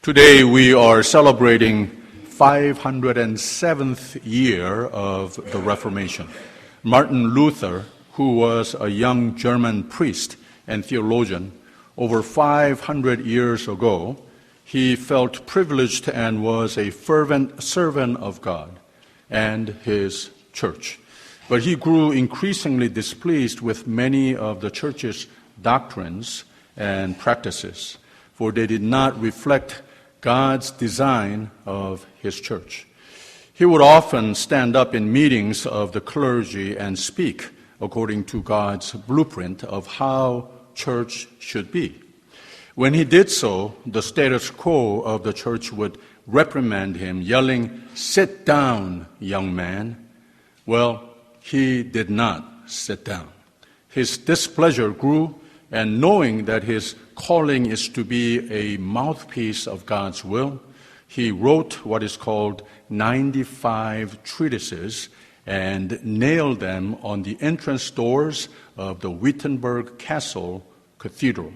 Today we are celebrating 507th year of the Reformation. Martin Luther, who was a young German priest and theologian, over 500 years ago, he felt privileged and was a fervent servant of God and his church. But he grew increasingly displeased with many of the church's doctrines and practices, for they did not reflect God's design of his church. He would often stand up in meetings of the clergy and speak according to God's blueprint of how church should be. When he did so, the status quo of the church would reprimand him, yelling, "Sit down, young man." Well, he did not sit down. His displeasure grew, and knowing that his calling is to be a mouthpiece of God's will, he wrote what is called 95 treatises and nailed them on the entrance doors of the Wittenberg Castle Cathedral.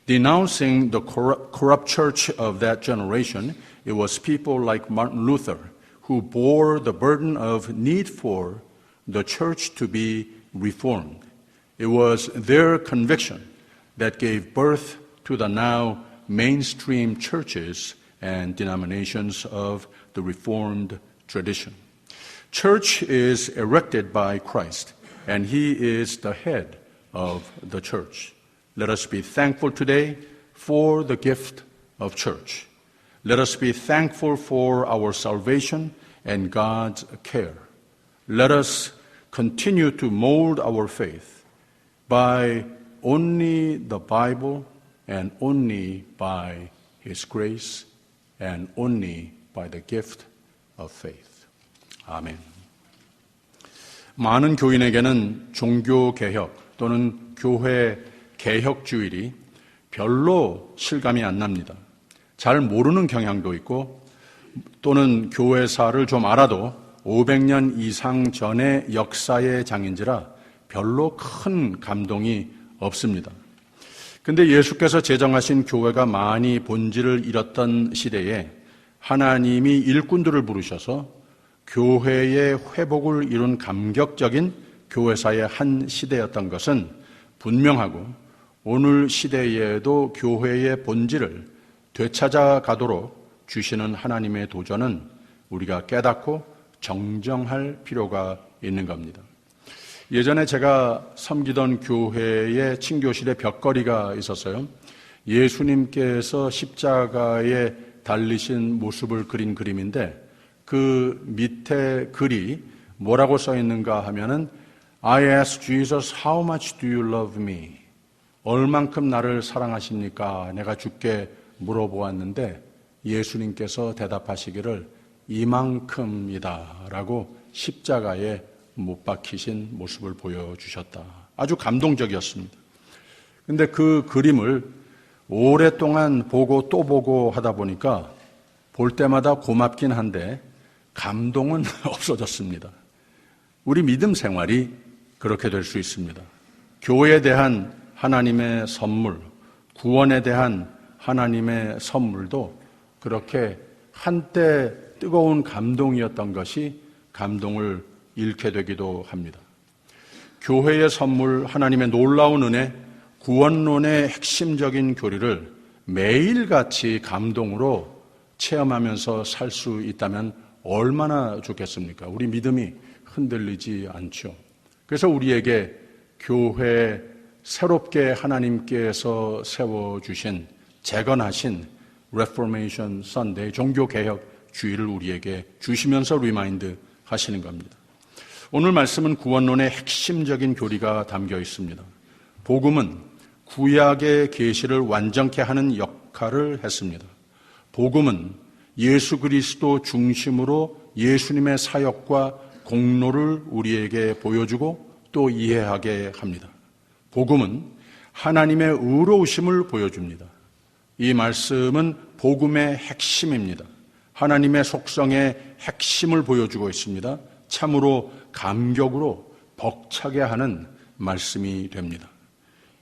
Denouncing the corrupt church of that generation, it was people like Martin Luther who bore the burden of need for the church to be reformed. It was their conviction that gave birth to the now mainstream churches and denominations of the Reformed tradition. Church is erected by Christ, and He is the head of the church. Let us be thankful today for the gift of church. Let us be thankful for our salvation and God's care. Let us continue to mold our faith by only the Bible and only by His grace and only by the gift of faith. 아멘. 많은 교인에게는 종교개혁 또는 교회 개혁주일이 별로 실감이 안 납니다. 잘 모르는 경향도 있고 또는 교회사를 좀 알아도 500년 이상 전의 역사의 장인지라 별로 큰 감동이 없습니다. 근데 예수께서 제정하신 교회가 많이 본질을 잃었던 시대에 하나님이 일꾼들을 부르셔서 교회의 회복을 이룬 감격적인 교회사의 한 시대였던 것은 분명하고 오늘 시대에도 교회의 본질을 되찾아가도록 주시는 하나님의 도전은 우리가 깨닫고 정정할 필요가 있는 겁니다. 예전에 제가 섬기던 교회의 친교실에 벽걸이가 있었어요. 예수님께서 십자가에 달리신 모습을 그린 그림인데 그 밑에 글이 뭐라고 써 있는가 하면은 I asked Jesus, how much do you love me? 얼만큼 나를 사랑하십니까? 내가 주께 물어보았는데 예수님께서 대답하시기를 이만큼이다 라고 십자가에 못 박히신 모습을 보여주셨다. 아주 감동적이었습니다. 근데 그 그림을 오랫동안 보고 또 보고 하다 보니까 볼 때마다 고맙긴 한데 감동은 없어졌습니다. 우리 믿음 생활이 그렇게 될 수 있습니다. 교회에 대한 하나님의 선물, 구원에 대한 하나님의 선물도 그렇게 한때 뜨거운 감동이었던 것이 감동을 잃게 되기도 합니다. 교회의 선물, 하나님의 놀라운 은혜, 구원론의 핵심적인 교리를 매일같이 감동으로 체험하면서 살 수 있다면 얼마나 좋겠습니까? 우리 믿음이 흔들리지 않죠. 그래서 우리에게 교회 새롭게 하나님께서 세워주신, 재건하신 Reformation Sunday, 종교개혁 주일을 우리에게 주시면서 리마인드 하시는 겁니다. 오늘 말씀은 구원론의 핵심적인 교리가 담겨 있습니다. 복음은 구약의 계시를 완전케 하는 역할을 했습니다. 복음은 예수 그리스도 중심으로 예수님의 사역과 공로를 우리에게 보여주고 또 이해하게 합니다. 복음은 하나님의 의로우심을 보여줍니다. 이 말씀은 복음의 핵심입니다. 하나님의 속성의 핵심을 보여주고 있습니다. 참으로 감격으로 벅차게 하는 말씀이 됩니다.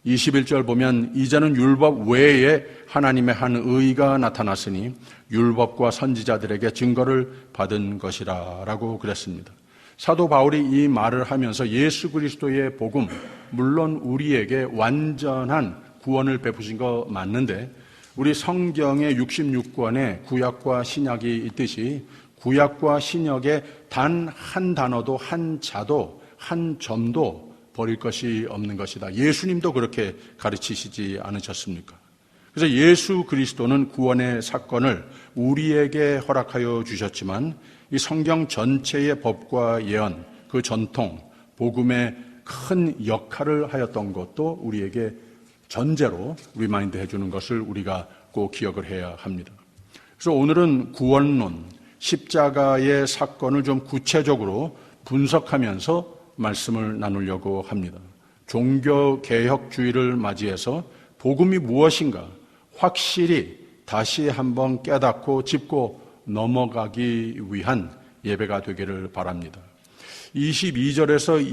21절 보면 이제는 율법 외에 하나님의 한 의가 나타났으니 율법과 선지자들에게 증거를 받은 것이라 라고 그랬습니다. 사도 바울이 이 말을 하면서 예수 그리스도의 복음, 물론 우리에게 완전한 구원을 베푸신 거 맞는데 우리 성경의 66권에 구약과 신약이 있듯이 구약과 신약의 단 한 단어도 한 자도 한 점도 버릴 것이 없는 것이다. 예수님도 그렇게 가르치시지 않으셨습니까? 그래서 예수 그리스도는 구원의 사건을 우리에게 허락하여 주셨지만 이 성경 전체의 법과 예언, 그 전통, 복음의 큰 역할을 하였던 것도 우리에게 전제로 리마인드 해주는 것을 우리가 꼭 기억을 해야 합니다. 그래서 오늘은 구원론, 십자가의 사건을 좀 구체적으로 분석하면서 말씀을 나누려고 합니다. 종교개혁주의를 맞이해서 복음이 무엇인가 확실히 다시 한번 깨닫고 짚고 넘어가기 위한 예배가 되기를 바랍니다. 22절에서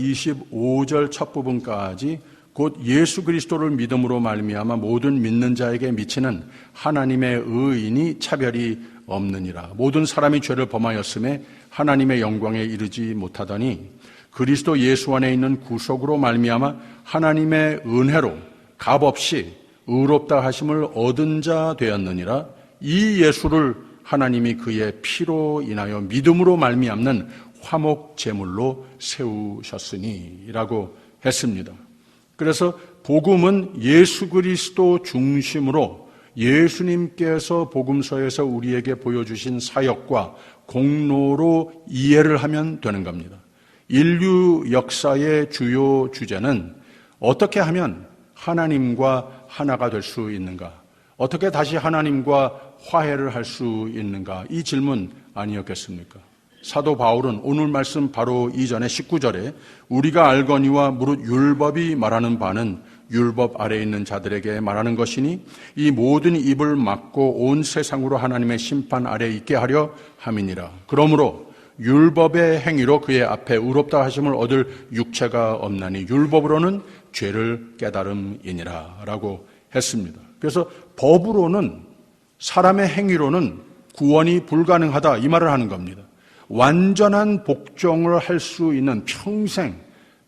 25절 첫 부분까지 곧 예수 그리스도를 믿음으로 말미암아 모든 믿는 자에게 미치는 하나님의 의인이 차별이 없느니라. 모든 사람이 죄를 범하였음에 하나님의 영광에 이르지 못하더니 그리스도 예수 안에 있는 구속으로 말미암아 하나님의 은혜로 값없이 의롭다 하심을 얻은 자 되었느니라. 이 예수를 하나님이 그의 피로 인하여 믿음으로 말미암는 화목 제물로 세우셨으니 라고 했습니다. 그래서 복음은 예수 그리스도 중심으로 예수님께서 복음서에서 우리에게 보여주신 사역과 공로로 이해를 하면 되는 겁니다. 인류 역사의 주요 주제는 어떻게 하면 하나님과 하나가 될 수 있는가? 어떻게 다시 하나님과 화해를 할 수 있는가? 이 질문 아니었겠습니까? 사도 바울은 오늘 말씀 바로 이전에 19절에 우리가 알거니와 무릇 율법이 말하는 바는 율법 아래에 있는 자들에게 말하는 것이니 이 모든 입을 막고 온 세상으로 하나님의 심판 아래에 있게 하려 함이니라. 그러므로 율법의 행위로 그의 앞에 의롭다 하심을 얻을 육체가 없나니 율법으로는 죄를 깨달음이니라 라고 했습니다. 그래서 법으로는 사람의 행위로는 구원이 불가능하다 이 말을 하는 겁니다. 완전한 복종을 할 수 있는 평생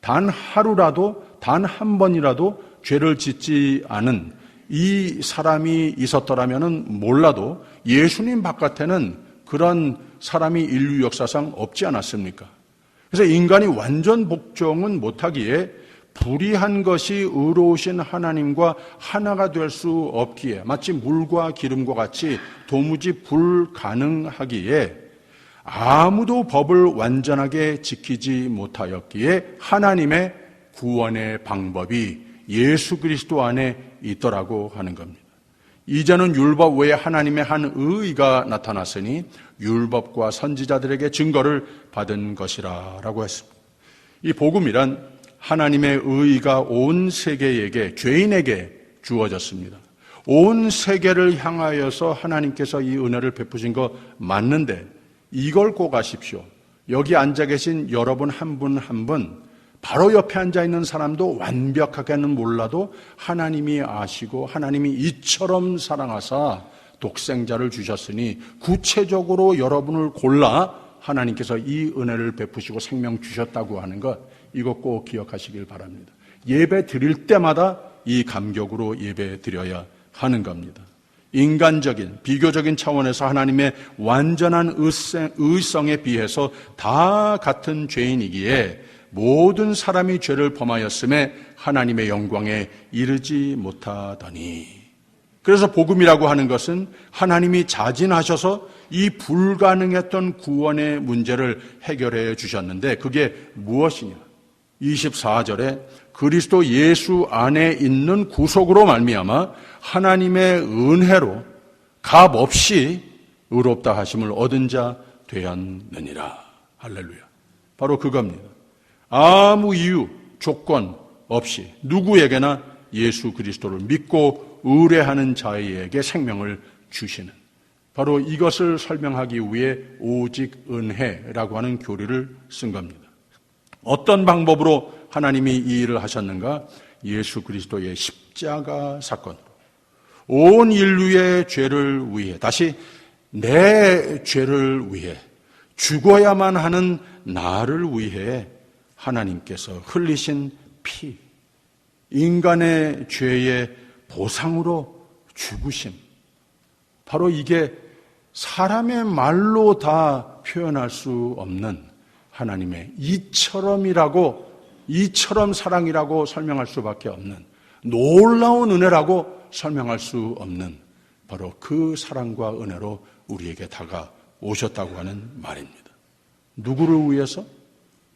단 하루라도 단 한 번이라도 죄를 짓지 않은 이 사람이 있었더라면 몰라도 예수님 바깥에는 그런 사람이 인류 역사상 없지 않았습니까? 그래서 인간이 완전 복종은 못하기에 불의한 것이 의로우신 하나님과 하나가 될 수 없기에 마치 물과 기름과 같이 도무지 불가능하기에 아무도 법을 완전하게 지키지 못하였기에 하나님의 구원의 방법이 예수 그리스도 안에 있더라고 하는 겁니다. 이제는 율법 외에 하나님의 한 의가 나타났으니 율법과 선지자들에게 증거를 받은 것이라 라고 했습니다. 이 복음이란 하나님의 의가 온 세계에게 죄인에게 주어졌습니다. 온 세계를 향하여서 하나님께서 이 은혜를 베푸신 거 맞는데 이걸 꼭 아십시오. 여기 앉아 계신 여러분 한 분 한 분 바로 옆에 앉아 있는 사람도 완벽하게는 몰라도 하나님이 아시고 하나님이 이처럼 사랑하사 독생자를 주셨으니 구체적으로 여러분을 골라 하나님께서 이 은혜를 베푸시고 생명 주셨다고 하는 것 이거 꼭 기억하시길 바랍니다. 예배 드릴 때마다 이 감격으로 예배 드려야 하는 겁니다. 인간적인 비교적인 차원에서 하나님의 완전한 의성에 비해서 다 같은 죄인이기에 모든 사람이 죄를 범하였음에 하나님의 영광에 이르지 못하더니 그래서 복음이라고 하는 것은 하나님이 자진하셔서 이 불가능했던 구원의 문제를 해결해 주셨는데 그게 무엇이냐? 24절에 그리스도 예수 안에 있는 구속으로 말미암아 하나님의 은혜로 값없이 의롭다 하심을 얻은 자 되었느니라. 할렐루야. 바로 그겁니다. 아무 이유, 조건 없이 누구에게나 예수 그리스도를 믿고 의뢰하는 자에게 생명을 주시는 바로 이것을 설명하기 위해 오직 은혜라고 하는 교리를 쓴 겁니다. 어떤 방법으로 하나님이 이 일을 하셨는가? 예수 그리스도의 십자가 사건으로 온 인류의 죄를 위해, 다시 내 죄를 위해, 죽어야만 하는 나를 위해 하나님께서 흘리신 피, 인간의 죄의 보상으로 죽으심, 바로 이게 사람의 말로 다 표현할 수 없는 하나님의 이처럼 사랑이라고 설명할 수밖에 없는 놀라운 은혜라고 설명할 수 없는 바로 그 사랑과 은혜로 우리에게 다가오셨다고 하는 말입니다. 누구를 위해서?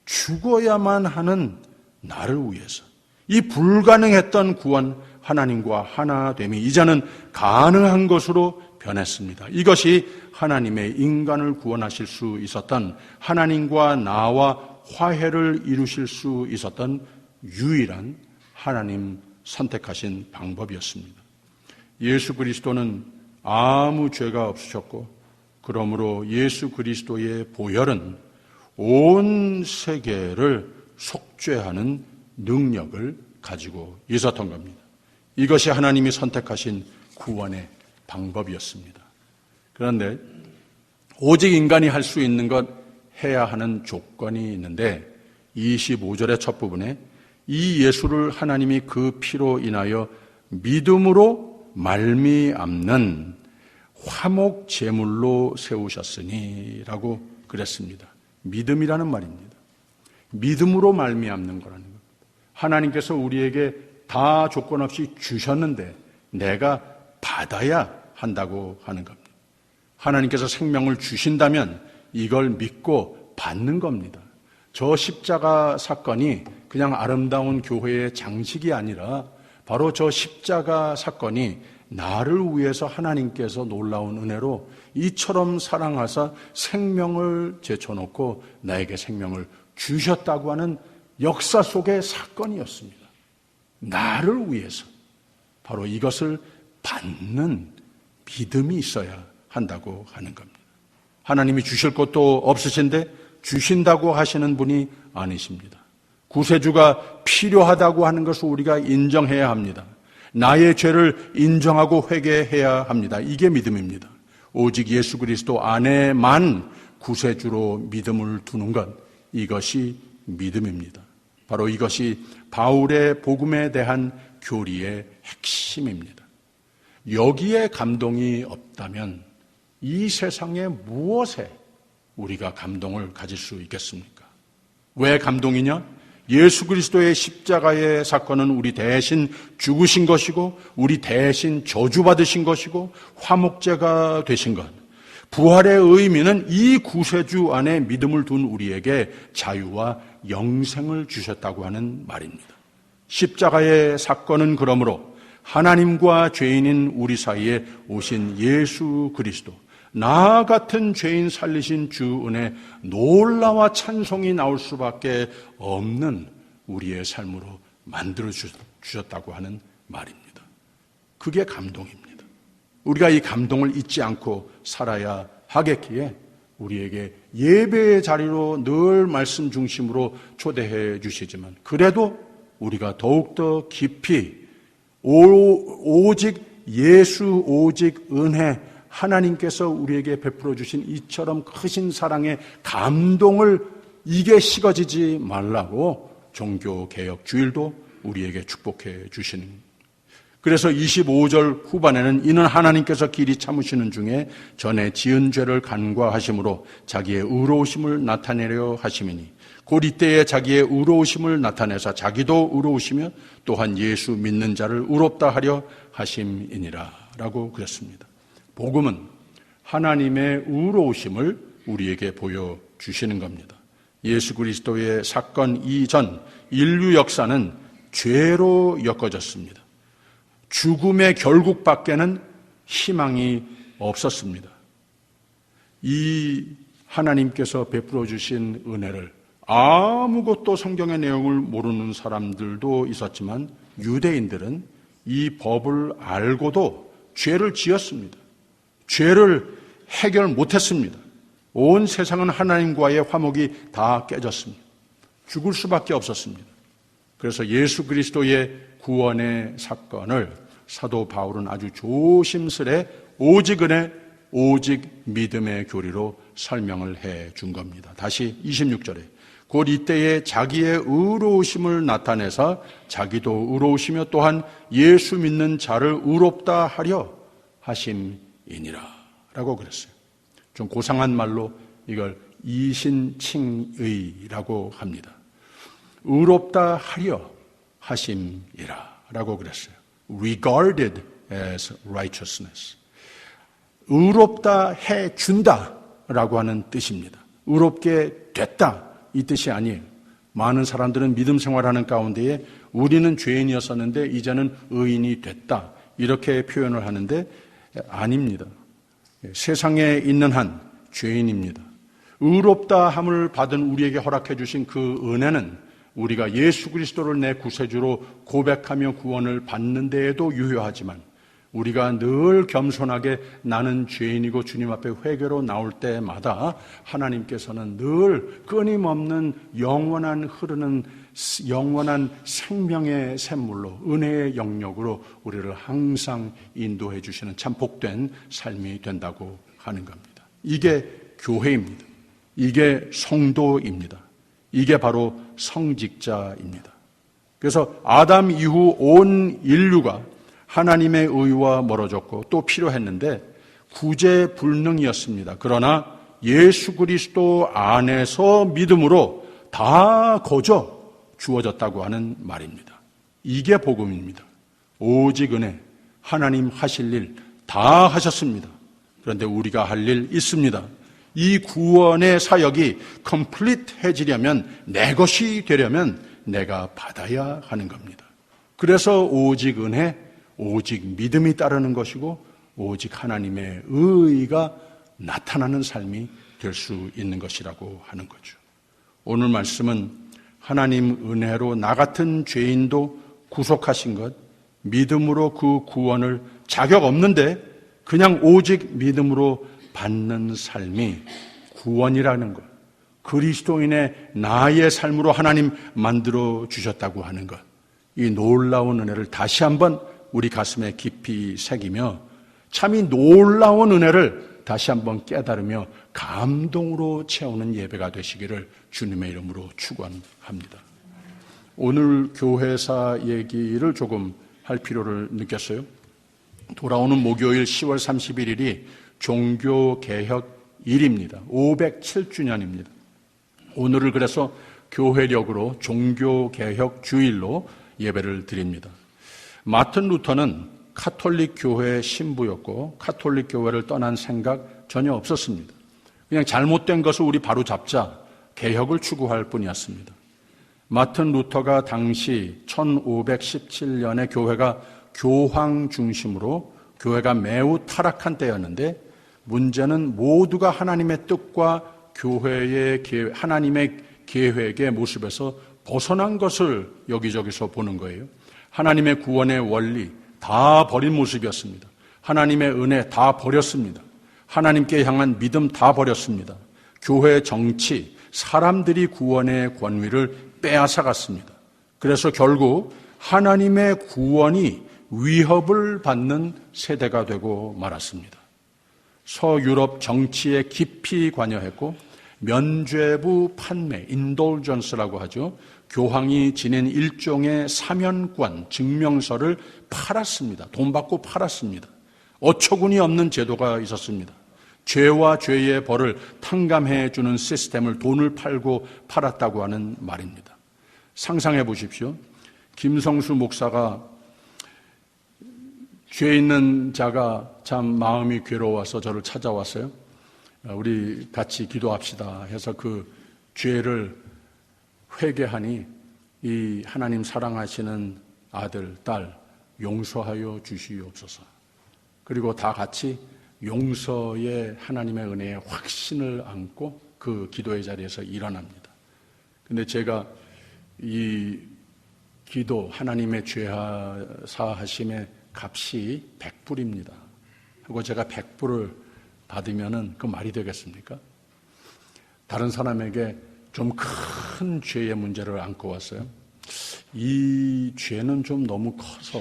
죽어야만 하는 나를 위해서. 이 불가능했던 구원, 하나님과 하나됨이 이제는 가능한 것으로 변했습니다. 이것이 하나님의 인간을 구원하실 수 있었던, 하나님과 나와 화해를 이루실 수 있었던 유일한 하나님 선택하신 방법이었습니다. 예수 그리스도는 아무 죄가 없으셨고, 그러므로 예수 그리스도의 보혈은 온 세계를 속죄하는 능력을 가지고 있었던 겁니다. 이것이 하나님이 선택하신 구원의 방법이었습니다. 그런데 오직 인간이 할 수 있는 것, 해야 하는 조건이 있는데 25절의 첫 부분에 이 예수를 하나님이 그 피로 인하여 믿음으로 말미암는 화목 제물로 세우셨으니 라고 그랬습니다. 믿음이라는 말입니다. 믿음으로 말미암는 거라는 겁니다. 하나님께서 우리에게 다 조건 없이 주셨는데 내가 받아야 한다고 하는 겁니다. 하나님께서 생명을 주신다면 이걸 믿고 받는 겁니다. 저 십자가 사건이 그냥 아름다운 교회의 장식이 아니라 바로 저 십자가 사건이 나를 위해서 하나님께서 놀라운 은혜로 이처럼 사랑하사 생명을 제쳐놓고 나에게 생명을 주셨다고 하는 역사 속의 사건이었습니다. 나를 위해서 바로 이것을 받는 믿음이 있어야 한다고 하는 겁니다. 하나님이 주실 것도 없으신데 주신다고 하시는 분이 아니십니다. 구세주가 필요하다고 하는 것을 우리가 인정해야 합니다. 나의 죄를 인정하고 회개해야 합니다. 이게 믿음입니다. 오직 예수 그리스도 안에만 구세주로 믿음을 두는 것, 이것이 믿음입니다. 바로 이것이 바울의 복음에 대한 교리의 핵심입니다. 여기에 감동이 없다면 이 세상의 무엇에 우리가 감동을 가질 수 있겠습니까? 왜 감동이냐? 예수 그리스도의 십자가의 사건은 우리 대신 죽으신 것이고 우리 대신 저주받으신 것이고 화목제가 되신 것. 부활의 의미는 이 구세주 안에 믿음을 둔 우리에게 자유와 영생을 주셨다고 하는 말입니다. 십자가의 사건은 그러므로 하나님과 죄인인 우리 사이에 오신 예수 그리스도, 나 같은 죄인 살리신 주 은혜 놀라와 찬송이 나올 수밖에 없는 우리의 삶으로 만들어 주셨다고 하는 말입니다. 그게 감동입니다. 우리가 이 감동을 잊지 않고 살아야 하겠기에 우리에게 예배의 자리로 늘 말씀 중심으로 초대해 주시지만 그래도 우리가 더욱더 깊이 오직 예수, 오직 은혜, 하나님께서 우리에게 베풀어 주신 이처럼 크신 사랑의 감동을 이게 식어지지 말라고 종교개혁 주일도 우리에게 축복해 주시는. 그래서 25절 후반에는 이는 하나님께서 길이 참으시는 중에 전에 지은 죄를 간과하심으로 자기의 의로우심을 나타내려 하심이니 곧 이때에 자기의 의로우심을 나타내사 자기도 의로우시며 또한 예수 믿는 자를 의롭다 하려 하심이니라 라고 그랬습니다. 복음은 하나님의 의로우심을 우리에게 보여주시는 겁니다. 예수 그리스도의 사건 이전 인류 역사는 죄로 엮어졌습니다. 죽음의 결국밖에는 희망이 없었습니다. 이 하나님께서 베풀어 주신 은혜를 아무것도 성경의 내용을 모르는 사람들도 있었지만 유대인들은 이 법을 알고도 죄를 지었습니다. 죄를 해결 못했습니다. 온 세상은 하나님과의 화목이 다 깨졌습니다. 죽을 수밖에 없었습니다. 그래서 예수 그리스도의 구원의 사건을 사도 바울은 아주 조심스레 오직 은혜, 오직 믿음의 교리로 설명을 해 준 겁니다. 다시 26절에 곧 이때에 자기의 의로우심을 나타내사 자기도 의로우시며 또한 예수 믿는 자를 의롭다 하려 하심이니라 라고 그랬어요. 좀 고상한 말로 이걸 이신칭의라고 합니다. 의롭다 하려 하심이라 라고 그랬어요. Regarded as righteousness. 의롭다 해준다 라고 하는 뜻입니다. 의롭게 됐다 이 뜻이 아니에요. 많은 사람들은 믿음 생활하는 가운데에 우리는 죄인이었었는데 이제는 의인이 됐다 이렇게 표현을 하는데 아닙니다. 세상에 있는 한 죄인입니다. 의롭다 함을 받은 우리에게 허락해 주신 그 은혜는 우리가 예수 그리스도를 내 구세주로 고백하며 구원을 받는 데에도 유효하지만 우리가 늘 겸손하게 나는 죄인이고 주님 앞에 회개로 나올 때마다 하나님께서는 늘 끊임없는 영원한 흐르는 영원한 생명의 샘물로 은혜의 영역으로 우리를 항상 인도해 주시는 참 복된 삶이 된다고 하는 겁니다. 이게 교회입니다. 이게 성도입니다. 이게 바로 성직자입니다. 그래서 아담 이후 온 인류가 하나님의 의와 멀어졌고 또 필요했는데 구제불능이었습니다. 그러나 예수 그리스도 안에서 믿음으로 다 거저 주어졌다고 하는 말입니다. 이게 복음입니다. 오직 은혜, 하나님 하실 일 다 하셨습니다. 그런데 우리가 할 일 있습니다. 이 구원의 사역이 컴플릿해지려면 내 것이 되려면 내가 받아야 하는 겁니다. 그래서 오직 은혜, 오직 믿음이 따르는 것이고 오직 하나님의 의의가 나타나는 삶이 될 수 있는 것이라고 하는 거죠. 오늘 말씀은 하나님 은혜로 나 같은 죄인도 구속하신 것, 믿음으로 그 구원을 자격 없는데 그냥 오직 믿음으로 받는 삶이 구원이라는 것, 그리스도인의 나의 삶으로 하나님 만들어 주셨다고 하는 것, 이 놀라운 은혜를 다시 한번 우리 가슴에 깊이 새기며 참 이 놀라운 은혜를 다시 한번 깨달으며 감동으로 채우는 예배가 되시기를 주님의 이름으로 축원합니다. 오늘 교회사 얘기를 조금 할 필요를 느꼈어요. 돌아오는 목요일 10월 31일이 종교개혁일입니다. 507주년입니다. 오늘을 그래서 교회력으로 종교개혁주일로 예배를 드립니다. 마틴 루터는 카톨릭 교회의 신부였고 카톨릭 교회를 떠난 생각 전혀 없었습니다. 그냥 잘못된 것을 우리 바로 잡자 개혁을 추구할 뿐이었습니다. 마틴 루터가 당시 1517년에 교회가 교황 중심으로 교회가 매우 타락한 때였는데 문제는 모두가 하나님의 뜻과 교회의 하나님의 계획의 모습에서 벗어난 것을 여기저기서 보는 거예요. 하나님의 구원의 원리 다 버린 모습이었습니다. 하나님의 은혜 다 버렸습니다. 하나님께 향한 믿음 다 버렸습니다. 교회 정치, 사람들이 구원의 권위를 빼앗아갔습니다. 그래서 결국 하나님의 구원이 위협을 받는 세대가 되고 말았습니다. 서유럽 정치에 깊이 관여했고 면죄부 판매, 인돌전스라고 하죠. 교황이 지닌 일종의 사면권, 증명서를 팔았습니다. 돈 받고 팔았습니다. 어처구니 없는 제도가 있었습니다. 죄와 죄의 벌을 탕감해 주는 시스템을 돈을 팔고 팔았다고 하는 말입니다. 상상해 보십시오. 김성수 목사가 죄 있는 자가 참 마음이 괴로워서 저를 찾아왔어요. 우리 같이 기도합시다 해서 그 죄를 회개하니 이 하나님 사랑하시는 아들, 딸 용서하여 주시옵소서. 그리고 다 같이 용서의 하나님의 은혜에 확신을 안고 그 기도의 자리에서 일어납니다. 근데 제가 이 기도 하나님의 죄 사하심의 값이 100불입니다. 하고 제가 100불을 받으면은 그 말이 되겠습니까? 다른 사람에게 좀 큰 죄의 문제를 안고 왔어요. 이 죄는 좀 너무 커서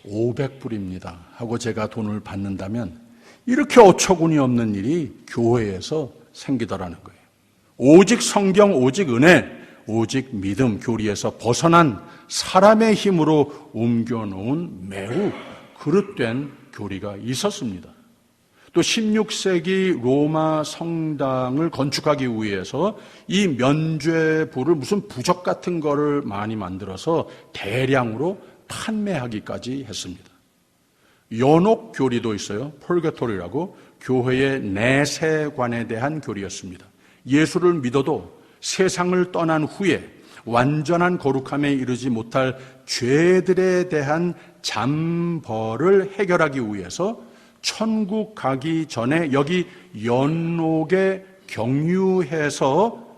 500불입니다 하고 제가 돈을 받는다면 이렇게 어처구니 없는 일이 교회에서 생기더라는 거예요. 오직 성경, 오직 은혜, 오직 믿음 교리에서 벗어난 사람의 힘으로 옮겨놓은 매우 그릇된 교리가 있었습니다. 또 16세기 로마 성당을 건축하기 위해서 이 면죄부를 무슨 부적 같은 거를 많이 만들어서 대량으로 판매하기까지 했습니다. 연옥 교리도 있어요. 펄거토리라고 교회의 내세관에 대한 교리였습니다. 예수를 믿어도 세상을 떠난 후에 완전한 거룩함에 이르지 못할 죄들에 대한 잠벌을 해결하기 위해서 천국 가기 전에 여기 연옥에 경유해서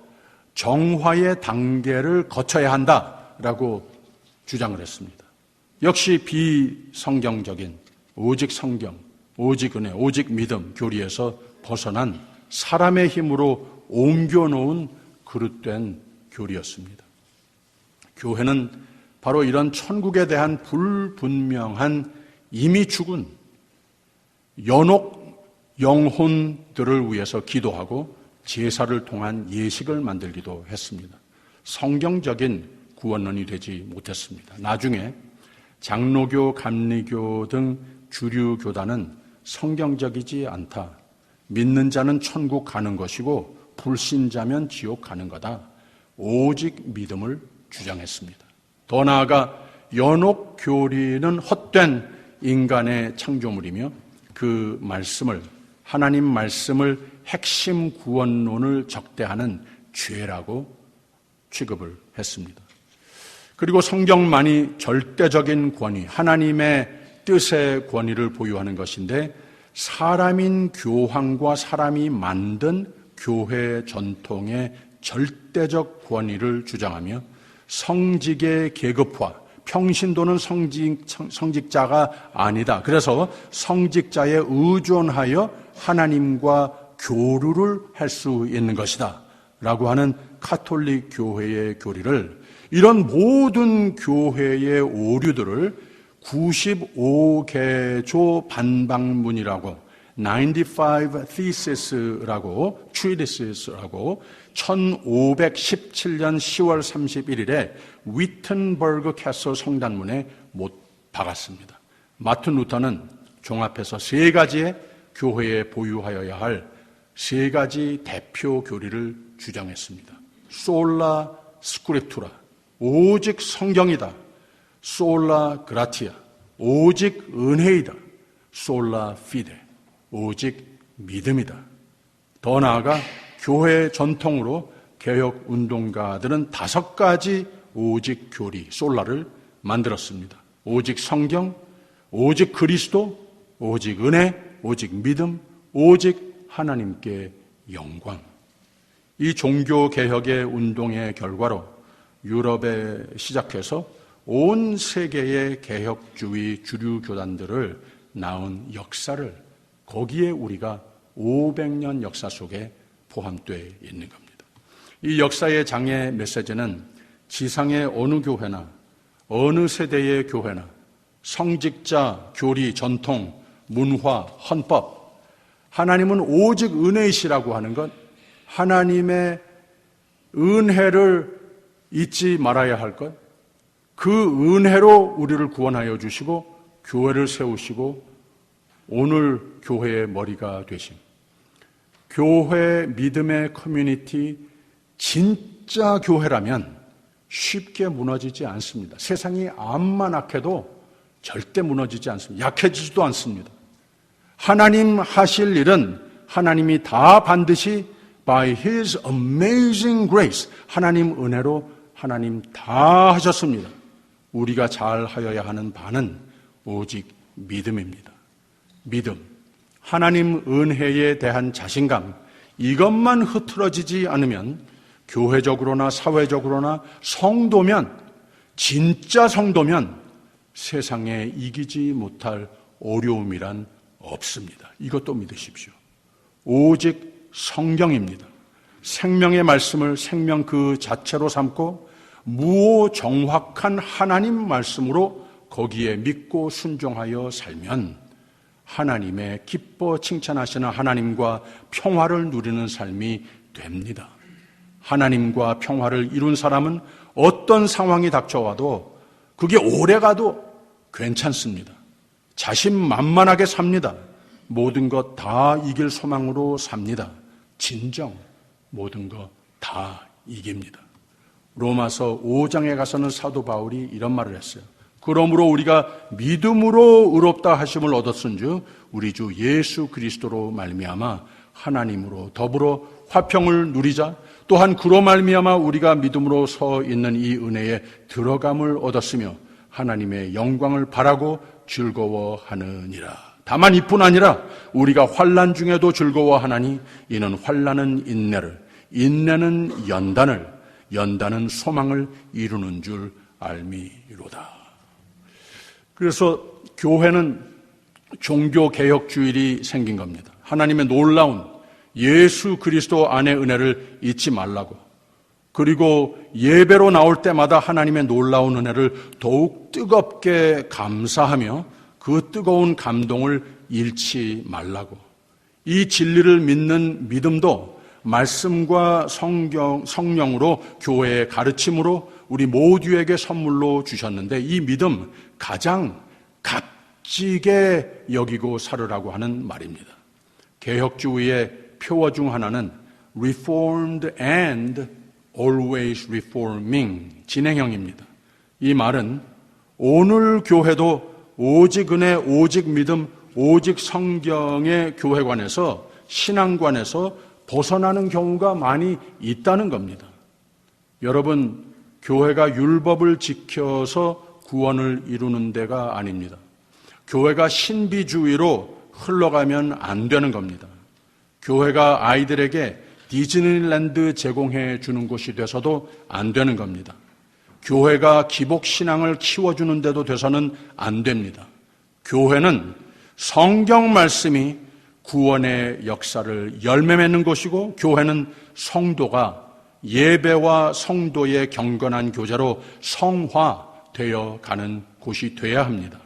정화의 단계를 거쳐야 한다라고 주장을 했습니다. 역시 비성경적인 오직 성경, 오직 은혜, 오직 믿음 교리에서 벗어난 사람의 힘으로 옮겨놓은 그릇된 교리였습니다. 교회는 바로 이런 천국에 대한 불분명한 이미 죽은 연옥 영혼들을 위해서 기도하고 제사를 통한 예식을 만들기도 했습니다. 성경적인 구원론이 되지 못했습니다. 나중에 장로교, 감리교 등 주류 교단은 성경적이지 않다. 믿는 자는 천국 가는 것이고 불신자면 지옥 가는 거다. 오직 믿음을 주장했습니다. 더 나아가 연옥 교리는 헛된 인간의 창조물이며 그 말씀을, 하나님 말씀을 핵심 구원론을 적대하는 죄라고 취급을 했습니다. 그리고 성경만이 절대적인 권위, 하나님의 뜻의 권위를 보유하는 것인데 사람인 교황과 사람이 만든 교회 전통의 절대적 권위를 주장하며 성직의 계급화, 평신도는 성직자가 아니다. 그래서 성직자에 의존하여 하나님과 교류를 할 수 있는 것이다 라고 하는 카톨릭 교회의 교리를, 이런 모든 교회의 오류들을 95개조 반박문이라고, 95 Theses라고, Treatises라고 1517년 10월 31일에 위튼버그 캐슬 성단문에 못 박았습니다. 마틴 루터는 종합해서 세 가지의 교회에 보유하여야 할 세 가지 대표 교리를 주장했습니다. 솔라 스크립투라, 오직 성경이다. 솔라 그라티아, 오직 은혜이다. 솔라 피데, 오직 믿음이다. 더 나아가 교회 전통으로 개혁 운동가들은 5가지 오직 교리, 솔라를 만들었습니다. 오직 성경, 오직 그리스도, 오직 은혜, 오직 믿음, 오직 하나님께 영광. 이 종교개혁의 운동의 결과로 유럽에 시작해서 온 세계의 개혁주의 주류 교단들을 낳은 역사를, 거기에 우리가 500년 역사 속에 포함되어 있는 겁니다. 이 역사의 장애 메시지는 지상의 어느 교회나 어느 세대의 교회나 성직자, 교리, 전통, 문화, 헌법, 하나님은 오직 은혜이시라고 하는 것, 하나님의 은혜를 잊지 말아야 할 것, 그 은혜로 우리를 구원하여 주시고 교회를 세우시고 오늘 교회의 머리가 되신 교회 믿음의 커뮤니티, 진짜 교회라면 쉽게 무너지지 않습니다. 세상이 암만 악해도 절대 무너지지 않습니다. 약해지지도 않습니다. 하나님 하실 일은 하나님이 다 반드시 by His amazing grace, 하나님 은혜로 하나님 다 하셨습니다. 우리가 잘 하여야 하는 바는 오직 믿음입니다. 믿음, 하나님 은혜에 대한 자신감, 이것만 흐트러지지 않으면 교회적으로나 사회적으로나 성도면, 진짜 성도면 세상에 이기지 못할 어려움이란 없습니다. 이것도 믿으십시오. 오직 성경입니다. 생명의 말씀을 생명 그 자체로 삼고 무오정확한 하나님 말씀으로 거기에 믿고 순종하여 살면 하나님의 기뻐 칭찬하시는 하나님과 평화를 누리는 삶이 됩니다. 하나님과 평화를 이룬 사람은 어떤 상황이 닥쳐와도 그게 오래가도 괜찮습니다. 자신만만하게 삽니다. 모든 것 다 이길 소망으로 삽니다. 진정 모든 것 다 이깁니다. 로마서 5장에 가서는 사도 바울이 이런 말을 했어요. 그러므로 우리가 믿음으로 의롭다 하심을 얻었은즉 우리 주 예수 그리스도로 말미암아 하나님으로 더불어 화평을 누리자. 또한 그로 말미암아 우리가 믿음으로 서 있는 이 은혜에 들어감을 얻었으며 하나님의 영광을 바라고 즐거워하느니라. 다만 이뿐 아니라 우리가 환난 중에도 즐거워하나니 이는 환난은 인내를, 인내는 연단을, 연단은 소망을 이루는 줄 알미로다. 그래서 교회는 종교개혁주일이 생긴 겁니다. 하나님의 놀라운 예수 그리스도 안의 은혜를 잊지 말라고. 그리고 예배로 나올 때마다 하나님의 놀라운 은혜를 더욱 뜨겁게 감사하며 그 뜨거운 감동을 잃지 말라고. 이 진리를 믿는 믿음도 말씀과 성령으로 교회의 가르침으로 우리 모두에게 선물로 주셨는데 이 믿음 가장 값지게 여기고 살으라고 하는 말입니다. 개혁주의의 표어 중 하나는 reformed and always reforming, 진행형입니다. 이 말은 오늘 교회도 오직 은혜, 오직 믿음, 오직 성경의 교회관에서 신앙관에서 벗어나는 경우가 많이 있다는 겁니다. 여러분, 교회가 율법을 지켜서 구원을 이루는 데가 아닙니다. 교회가 신비주의로 흘러가면 안 되는 겁니다. 교회가 아이들에게 디즈니랜드 제공해 주는 곳이 돼서도 안 되는 겁니다. 교회가 기복신앙을 키워주는 데도 돼서는 안 됩니다. 교회는 성경 말씀이 구원의 역사를 열매 맺는 것이고 교회는 성도가 예배와 성도의 경건한 교제로 성화되어 가는 곳이 되어야 합니다.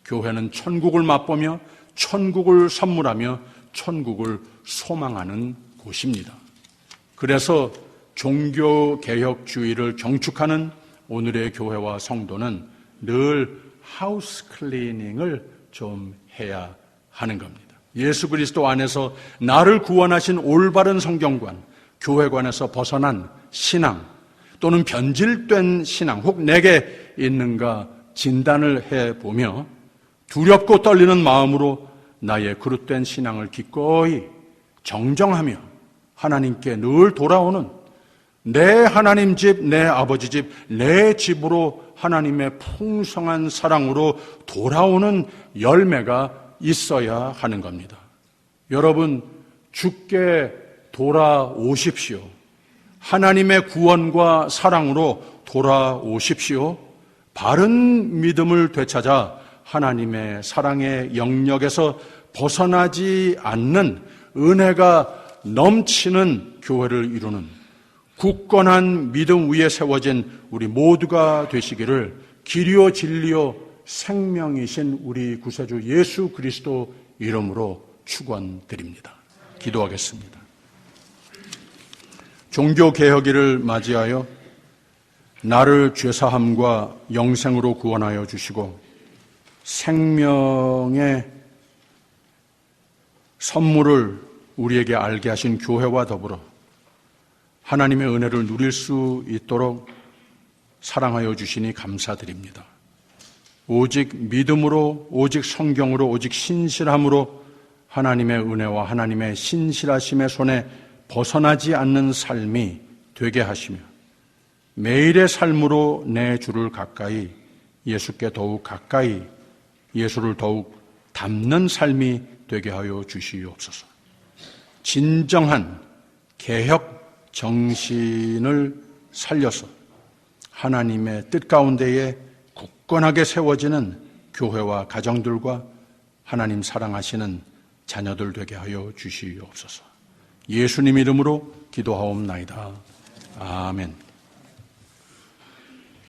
교회는 천국을 맛보며 천국을 선물하며 천국을 소망하는 곳입니다. 그래서 종교개혁주의를 경축하는 오늘의 교회와 성도는 늘 하우스 클리닝을 좀 해야 하는 겁니다. 예수 그리스도 안에서 나를 구원하신 올바른 성경관, 교회관에서 벗어난 신앙 또는 변질된 신앙 혹 내게 있는가 진단을 해보며 두렵고 떨리는 마음으로 나의 그릇된 신앙을 기꺼이 정정하며 하나님께 늘 돌아오는 내 하나님 집, 내 아버지 집, 내 집으로 하나님의 풍성한 사랑으로 돌아오는 열매가 있어야 하는 겁니다. 여러분, 주께 돌아오십시오. 하나님의 구원과 사랑으로 돌아오십시오. 바른 믿음을 되찾아 하나님의 사랑의 영역에서 벗어나지 않는 은혜가 넘치는 교회를 이루는 굳건한 믿음 위에 세워진 우리 모두가 되시기를 길이요 진리요 생명이신 우리 구세주 예수 그리스도 이름으로 축원드립니다. 기도하겠습니다. 종교개혁일을 맞이하여 나를 죄사함과 영생으로 구원하여 주시고 생명의 선물을 우리에게 알게 하신 교회와 더불어 하나님의 은혜를 누릴 수 있도록 사랑하여 주시니 감사드립니다. 오직 믿음으로, 오직 성경으로, 오직 신실함으로 하나님의 은혜와 하나님의 신실하심의 손에 벗어나지 않는 삶이 되게 하시며 매일의 삶으로 내 주를 가까이, 예수께 더욱 가까이, 예수를 더욱 닮는 삶이 되게 하여 주시옵소서. 진정한 개혁 정신을 살려서 하나님의 뜻 가운데에 굳건하게 세워지는 교회와 가정들과 하나님 사랑하시는 자녀들 되게 하여 주시옵소서. 예수님 이름으로 기도하옵나이다. 아멘.